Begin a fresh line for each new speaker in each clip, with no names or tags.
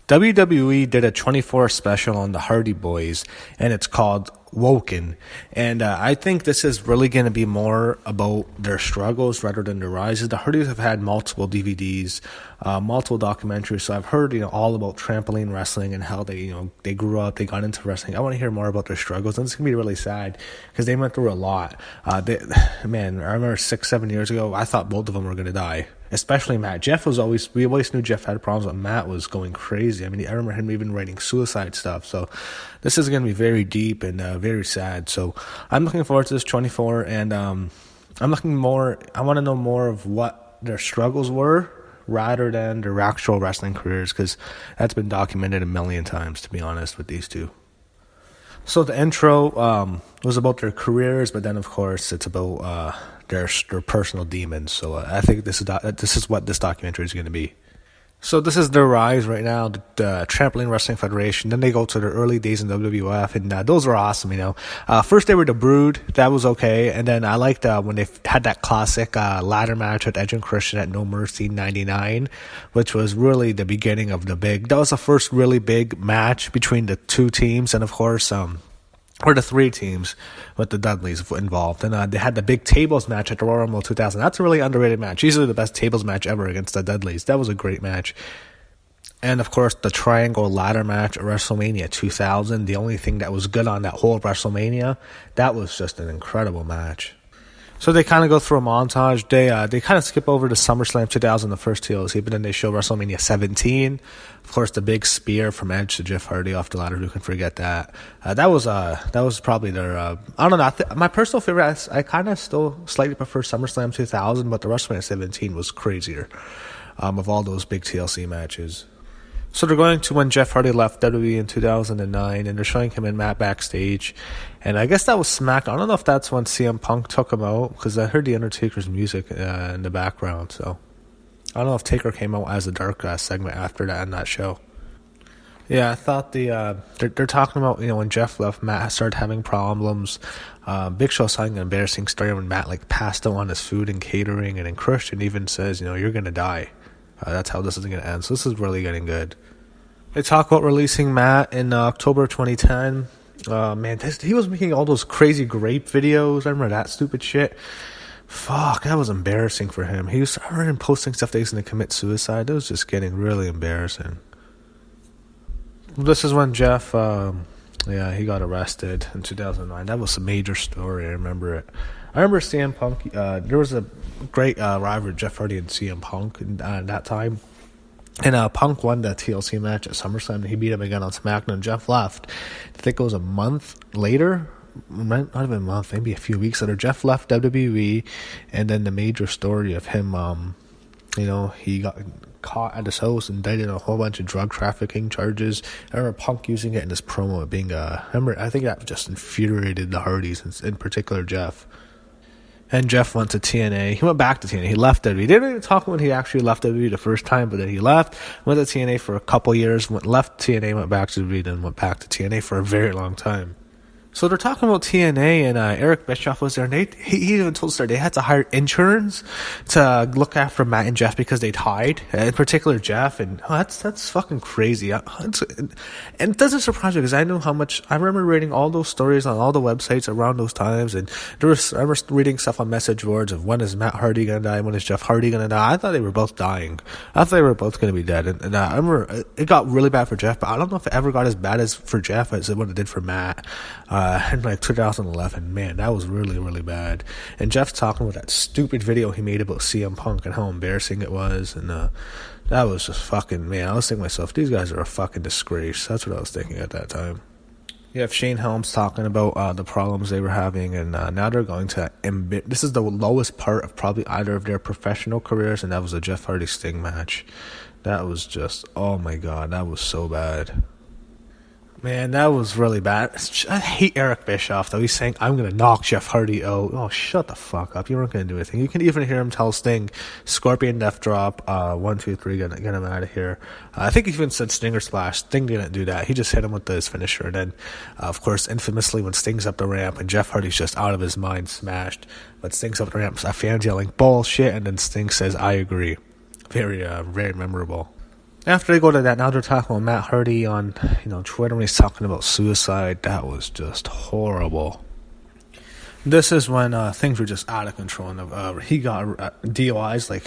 WWE did a 24 special on the Hardy Boys, and it's called Woken. And I think this is really going to be more about their struggles rather than their rises. The Hardys have had multiple DVDs, multiple documentaries, so I've heard all about trampoline wrestling and how they grew up, they got into wrestling. I want to hear more about their struggles, and it's going to be really sad because they went through a lot. Man, I remember 6-7 years ago, I thought both of them were going to die. Especially Matt. We always knew Jeff had problems, but Matt was going crazy. I mean, I remember him even writing suicide stuff. So this is going to be very deep and very sad. So I'm looking forward to this 24, and I want to know more of what their struggles were rather than their actual wrestling careers, because that's been documented a million times, to be honest, with these two. So the intro was about their careers, but then, of course, it's about their personal demons. So I think this is what this documentary is going to be. So this is their rise right now, the Trampoline Wrestling Federation. Then they go to their early days in WWF, and those were awesome, First they were the Brood, that was okay, and then I liked when they had that classic ladder match with Edge and Christian at No Mercy 99, which was really the beginning of that was the first really big match between the two teams, and of course, or the three teams with the Dudleys involved. And they had the big tables match at the Royal Rumble 2000. That's a really underrated match. Easily the best tables match ever against the Dudleys. That was a great match. And, of course, the triangle ladder match at WrestleMania 2000. The only thing that was good on that whole WrestleMania, that was just an incredible match. So they kind of go through a montage. They kind of skip over to SummerSlam 2000, the first TLC, but then they show WrestleMania 17. Of course, the big spear from Edge to Jeff Hardy off the ladder. Who can forget that? That was probably their. I don't know. My personal favorite. I kind of still slightly prefer SummerSlam 2000, but the WrestleMania 17 was crazier. Of all those big TLC matches. So they're going to when Jeff Hardy left WWE in 2009, and they're showing him and Matt backstage. And I guess that was SmackDown. I don't know if that's when CM Punk took him out, because I heard the Undertaker's music in the background. So I don't know if Taker came out as a dark segment after that in that show. Yeah, I thought they're talking about, when Jeff left, Matt started having problems. Big Show's telling an embarrassing story when Matt passed out on his food and catering, and then Christian even says, you're going to die. That's how this is going to end. So this is really getting good. They talk about releasing Matt in October 2010. He was making all those crazy grape videos. I remember that stupid shit. Fuck, that was embarrassing for him. I remember him posting stuff that he's going to commit suicide. That was just getting really embarrassing. This is when Jeff, he got arrested in 2009. That was a major story. I remember it. I remember CM Punk. There was a great rivalry, Jeff Hardy and CM Punk, at that time. And Punk won that TLC match at SummerSlam, and he beat him again on SmackDown. Jeff left. I think it was a month later. Not even a month, maybe a few weeks later. Jeff left WWE, and then the major story of him, he got caught at his house, indicted on a whole bunch of drug trafficking charges. I remember Punk using it in this promo, I think that just infuriated the Hardys, in particular Jeff. And Jeff went to TNA. He went back to TNA. He left WWE. He didn't even talk when he actually left WWE the first time, but then he left, went to TNA for a couple years, left TNA, went back to WWE, then went back to TNA for a very long time. So they're talking about TNA, and Eric Bischoff was there, and he even told us they had to hire interns to look after Matt and Jeff because they tied, in particular Jeff, and that's fucking crazy. And it doesn't surprise me because I know how much. I remember reading all those stories on all the websites around those times, and I remember reading stuff on message boards of when is Matt Hardy gonna die, when is Jeff Hardy gonna die. I thought they were both dying. I thought they were both gonna be dead, and I remember it got really bad for Jeff, but I don't know if it ever got as bad as for Jeff as it did for Matt. In 2011, man, that was really, really bad. And Jeff's talking about that stupid video he made about CM Punk and how embarrassing it was, and that was just fucking, man, I was thinking to myself, these guys are a fucking disgrace. That's what I was thinking at that time. You have Shane Helms talking about the problems they were having, and now they're going to this is the lowest part of probably either of their professional careers, and that was a Jeff Hardy Sting match. That was just, oh my god, that was so bad. Man, that was really bad. I hate Eric Bischoff, though. He's saying, I'm going to knock Jeff Hardy out. Oh, shut the fuck up. You weren't going to do anything. You can even hear him tell Sting, Scorpion Death Drop, 1, 2, 3, get him out of here. I think he even said Stinger Splash. Sting didn't do that. He just hit him with his finisher. And then, of course, infamously, when Sting's up the ramp and Jeff Hardy's just out of his mind, smashed. But Sting's up the ramp, fans yelling, bullshit, and then Sting says, I agree. Very, very memorable. After they go to that, now they're talking about Matt Hardy on, Twitter, and he's talking about suicide. That was just horrible. This is when things were just out of control. And he got DUIs, like,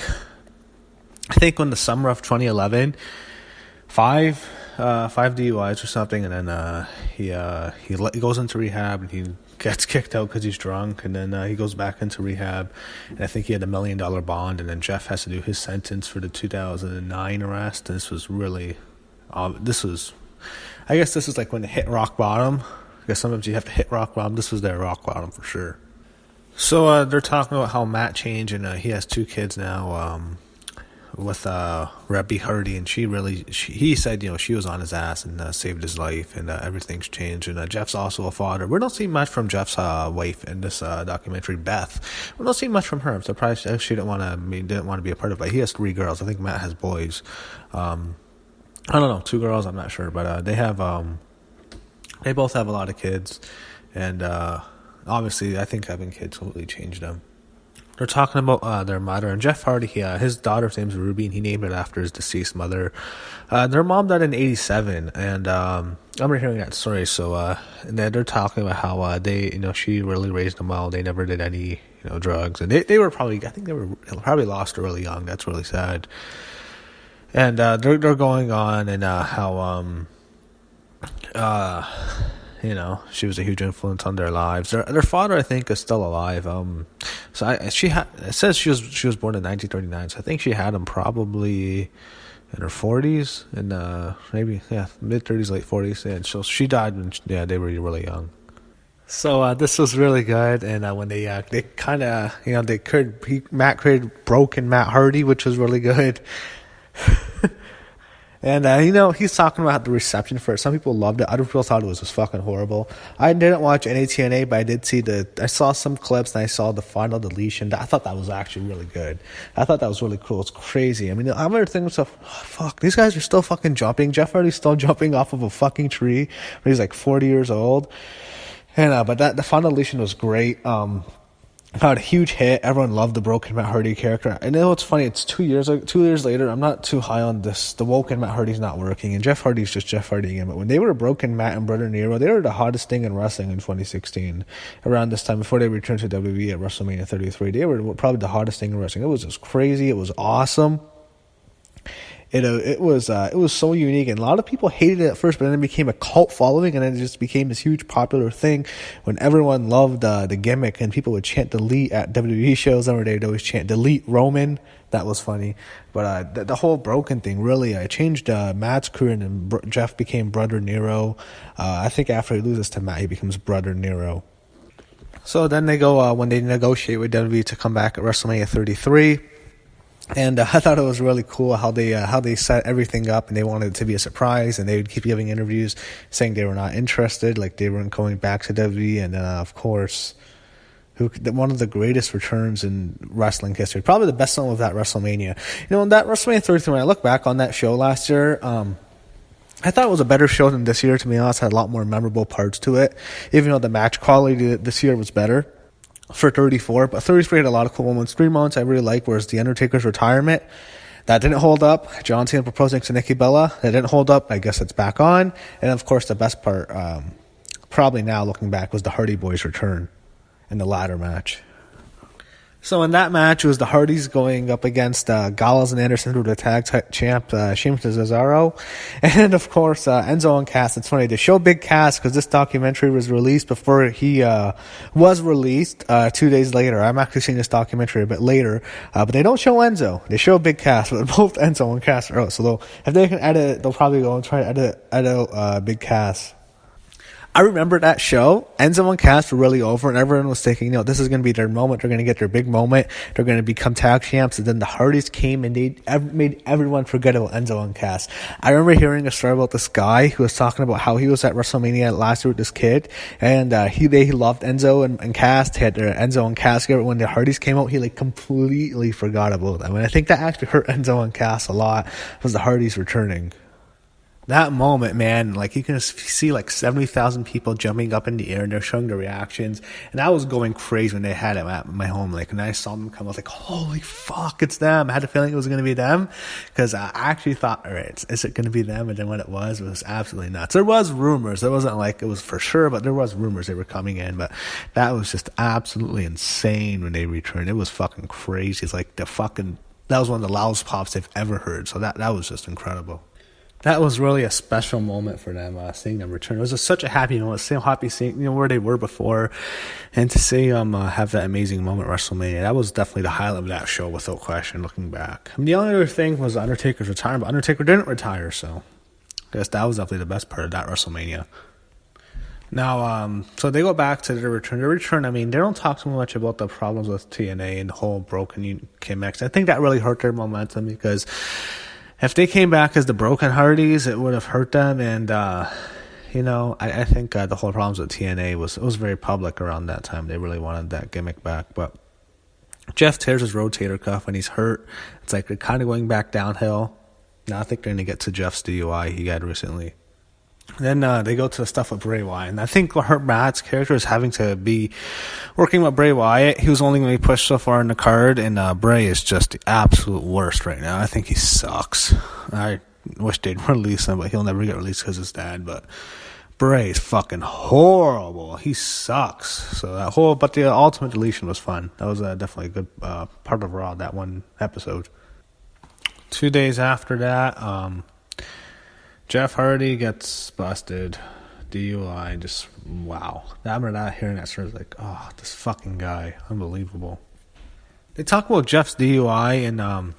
I think in the summer of 2011, five DUIs or something, and then he goes into rehab, and he gets kicked out because he's drunk, and then he goes back into rehab, and I think he had $1 million bond, and then Jeff has to do his sentence for the 2009 arrest. And this was really, I guess this is like when they hit rock bottom. I guess sometimes you have to hit rock bottom. This was their rock bottom for sure. So they're talking about how Matt changed, and he has 2 kids now with Rebby Hardy, and he said, she was on his ass and saved his life, and everything's changed. And Jeff's also a father. We don't see much from Jeff's wife in this documentary, Beth. We don't see much from her. I'm surprised she didn't want to be a part of it. He has 3 girls. I think Matt has boys. I don't know, 2 girls. I'm not sure, but they both have a lot of kids, and obviously, I think having kids completely changed them. They're talking about their mother, and Jeff Hardy, his daughter's name's Ruby, and he named it after his deceased mother. Their mom died in 1987, and I remember hearing that story. So, and then they're talking about how she really raised them well. They never did any, drugs, and they were probably lost early young. That's really sad. And they're going on and how she was a huge influence on their lives. Their father, I think, is still alive. It says she was born in 1939, so I think she had him probably in her 40s, and maybe mid 30s, late 40s. And so she died when they were really young. So this was really good, and when they kind of Matt created Broken Matt Hardy, which was really good. And, he's talking about the reception for it. Some people loved it. Other people thought it was just fucking horrible. I didn't watch any TNA, but I did I saw some clips, and I saw the final deletion. I thought that was actually really good. I thought that was really cool. It's crazy. I mean, I remember thinking to myself, fuck, these guys are still fucking jumping. Jeff Hardy's still jumping off of a fucking tree when he's like 40 years old. And, but the final deletion was great. Had a huge hit. Everyone loved the Broken Matt Hardy character. And what's funny, it's 2 years later. I'm not too high on this. The Woken Matt Hardy's not working, and Jeff Hardy's just Jeff Hardy again. But when they were Broken Matt and Brother Nero, they were the hottest thing in wrestling in 2016. Around this time, before they returned to WWE at WrestleMania 33, they were probably the hottest thing in wrestling. It was just crazy. It was awesome. It was so unique, and a lot of people hated it at first, but then it became a cult following, and then it just became this huge popular thing when everyone loved the gimmick, and people would chant delete at WWE shows. Every day they'd always chant delete Roman. That was funny. But the whole Broken thing really changed Matt's career, and Jeff became Brother Nero. I think after he loses to Matt, he becomes Brother Nero. So then they go when they negotiate with WWE to come back at WrestleMania 33. And I thought it was really cool how they set everything up, and they wanted it to be a surprise, and they would keep giving interviews saying they were not interested, like they weren't going back to WWE. And then, of course, one of the greatest returns in wrestling history, probably the best one of that WrestleMania. In that WrestleMania 33, when I look back on that show last year, I thought it was a better show than this year, to be honest. It had a lot more memorable parts to it, even though the match quality this year was better. For 34, but 33 had a lot of cool moments. 3 moments I really liked was The Undertaker's retirement. That didn't hold up. John Cena proposing to Nikki Bella. That didn't hold up. I guess it's back on. And of course, the best part, probably now looking back, was the Hardy Boys' return in the ladder match. So in that match, it was the Hardys going up against Gallows and Anderson, who were the tag champ, Sheamus and Cesaro. And, of course, Enzo and Cass. It's funny, they show Big Cass because this documentary was released before he was released 2 days later. I'm actually seeing this documentary a bit later. But they don't show Enzo. They show Big Cass, but both Enzo and Cass are out. So if they can edit it, they'll probably go and try to edit out Big Cass. I remember that show. Enzo and Cass were really over, and everyone was thinking, this is going to be their moment. They're going to get their big moment. They're going to become tag champs. And then the Hardys came, and they made everyone forget about Enzo and Cass. I remember hearing a story about this guy who was talking about how he was at WrestleMania last year with this kid, and he loved Enzo and Cass. They had their Enzo and Cass together. When the Hardys came out, he completely forgot about them. And I think that actually hurt Enzo and Cass a lot, was the Hardys returning. That moment, man, like you can see like 70,000 people jumping up in the air and they're showing their reactions. And I was going crazy when they had it at my home. Like when I saw them come, I was like, holy fuck, it's them. I had a feeling it was going to be them because I actually thought, all right, is it going to be them? And then when it was absolutely nuts. There was rumors. It wasn't like it was for sure, but there was rumors they were coming in. But that was just absolutely insane when they returned. It was fucking crazy. It's like that was one of the loudest pops they've ever heard. So that was just incredible. That was really a special moment for them, seeing them return. It was such a happy moment, so happy seeing where they were before, and to see them have that amazing moment at WrestleMania. That was definitely the highlight of that show, without question. Looking back, the only other thing was Undertaker's retirement. But Undertaker didn't retire, so I guess that was definitely the best part of that WrestleMania. Now, so they go back to their return. Their return, I mean, they don't talk so much about the problems with TNA and the whole broken K-Mex. I think that really hurt their momentum because if they came back as the Broken Hardys, it would have hurt them. And, I think the whole problems with TNA was very public around that time. They really wanted that gimmick back. But Jeff tears his rotator cuff when he's hurt. It's like they're kind of going back downhill. Now I think they're going to get to Jeff's DUI he had recently. Then they go to the stuff with Bray Wyatt. And I think what hurt Matt's character is having to be working with Bray Wyatt. He was only going to be pushed so far in the card, and Bray is just the absolute worst right now. I think he sucks. I wish they'd release him, but he'll never get released because his dad. But Bray is fucking horrible. He sucks. So but the Ultimate Deletion was fun. That was definitely a good part of Raw, that one episode. 2 days after that, Jeff Hardy gets busted, DUI, just wow. I remember that, hearing that story, I was like, oh, this fucking guy, unbelievable. They talk about Jeff's DUI, and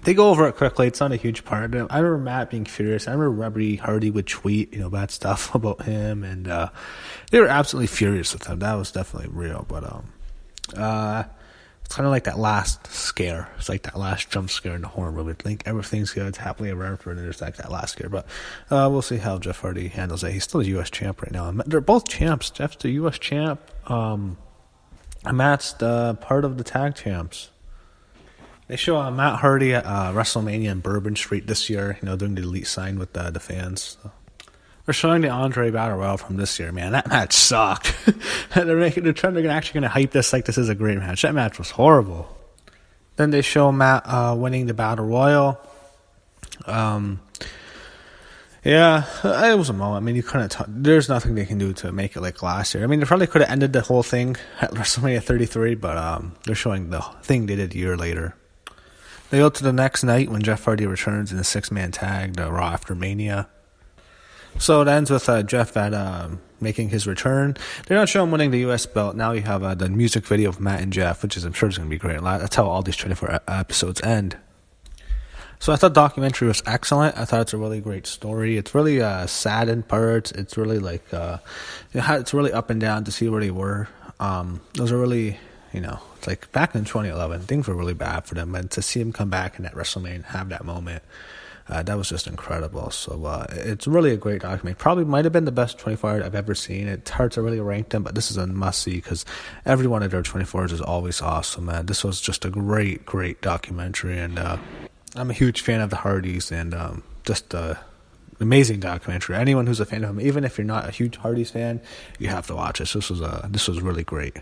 they go over it quickly. It's not a huge part of it. I remember Matt being furious. I remember Rebby Hardy would tweet, bad stuff about him, and they were absolutely furious with him. That was definitely real, but it's kind of like that last scare. It's like that last jump scare in the horror movie. I think everything's good, it's happily ever after, and there's like that last scare. But we'll see how Jeff Hardy handles it. He's still a U.S. champ right now. They're both champs. Jeff's the U.S. champ. Matt's the part of the tag champs. They show Matt Hardy at WrestleMania in Bourbon Street this year, doing the elite sign with the fans. So. They're showing the Andre Battle Royal from this year, man. That match actually going to hype this like this is a great match. That match was horrible. Then they show Matt winning the Battle Royal. Yeah, it was a moment. I mean, you couldn't. There's nothing they can do to make it like last year. I mean, they probably could have ended the whole thing at WrestleMania 33, but they're showing the thing they did a year later. They go to the next night when Jeff Hardy returns in a 6-man tag, the Raw After Mania. So it ends with Jeff making his return. They're not showing him winning the U.S. belt. Now you have the music video of Matt and Jeff, which I'm sure is going to be great. That's how all these 24 episodes end. So I thought the documentary was excellent. I thought it's a really great story. It's really sad in parts. It's really like it's really up and down to see where they were. Those are really, it's like back in 2011, things were really bad for them. And to see them come back in that WrestleMania and have that moment, that was just incredible. So it's really a great documentary. Probably might have been the best 24 I've ever seen. It's hard to really rank them, but this is a must-see because every one of their 24s is always awesome, man. This was just a great, great documentary, and I'm a huge fan of the Hardys, and just an amazing documentary. Anyone who's a fan of them, even if you're not a huge Hardys fan, you have to watch this. This was really great.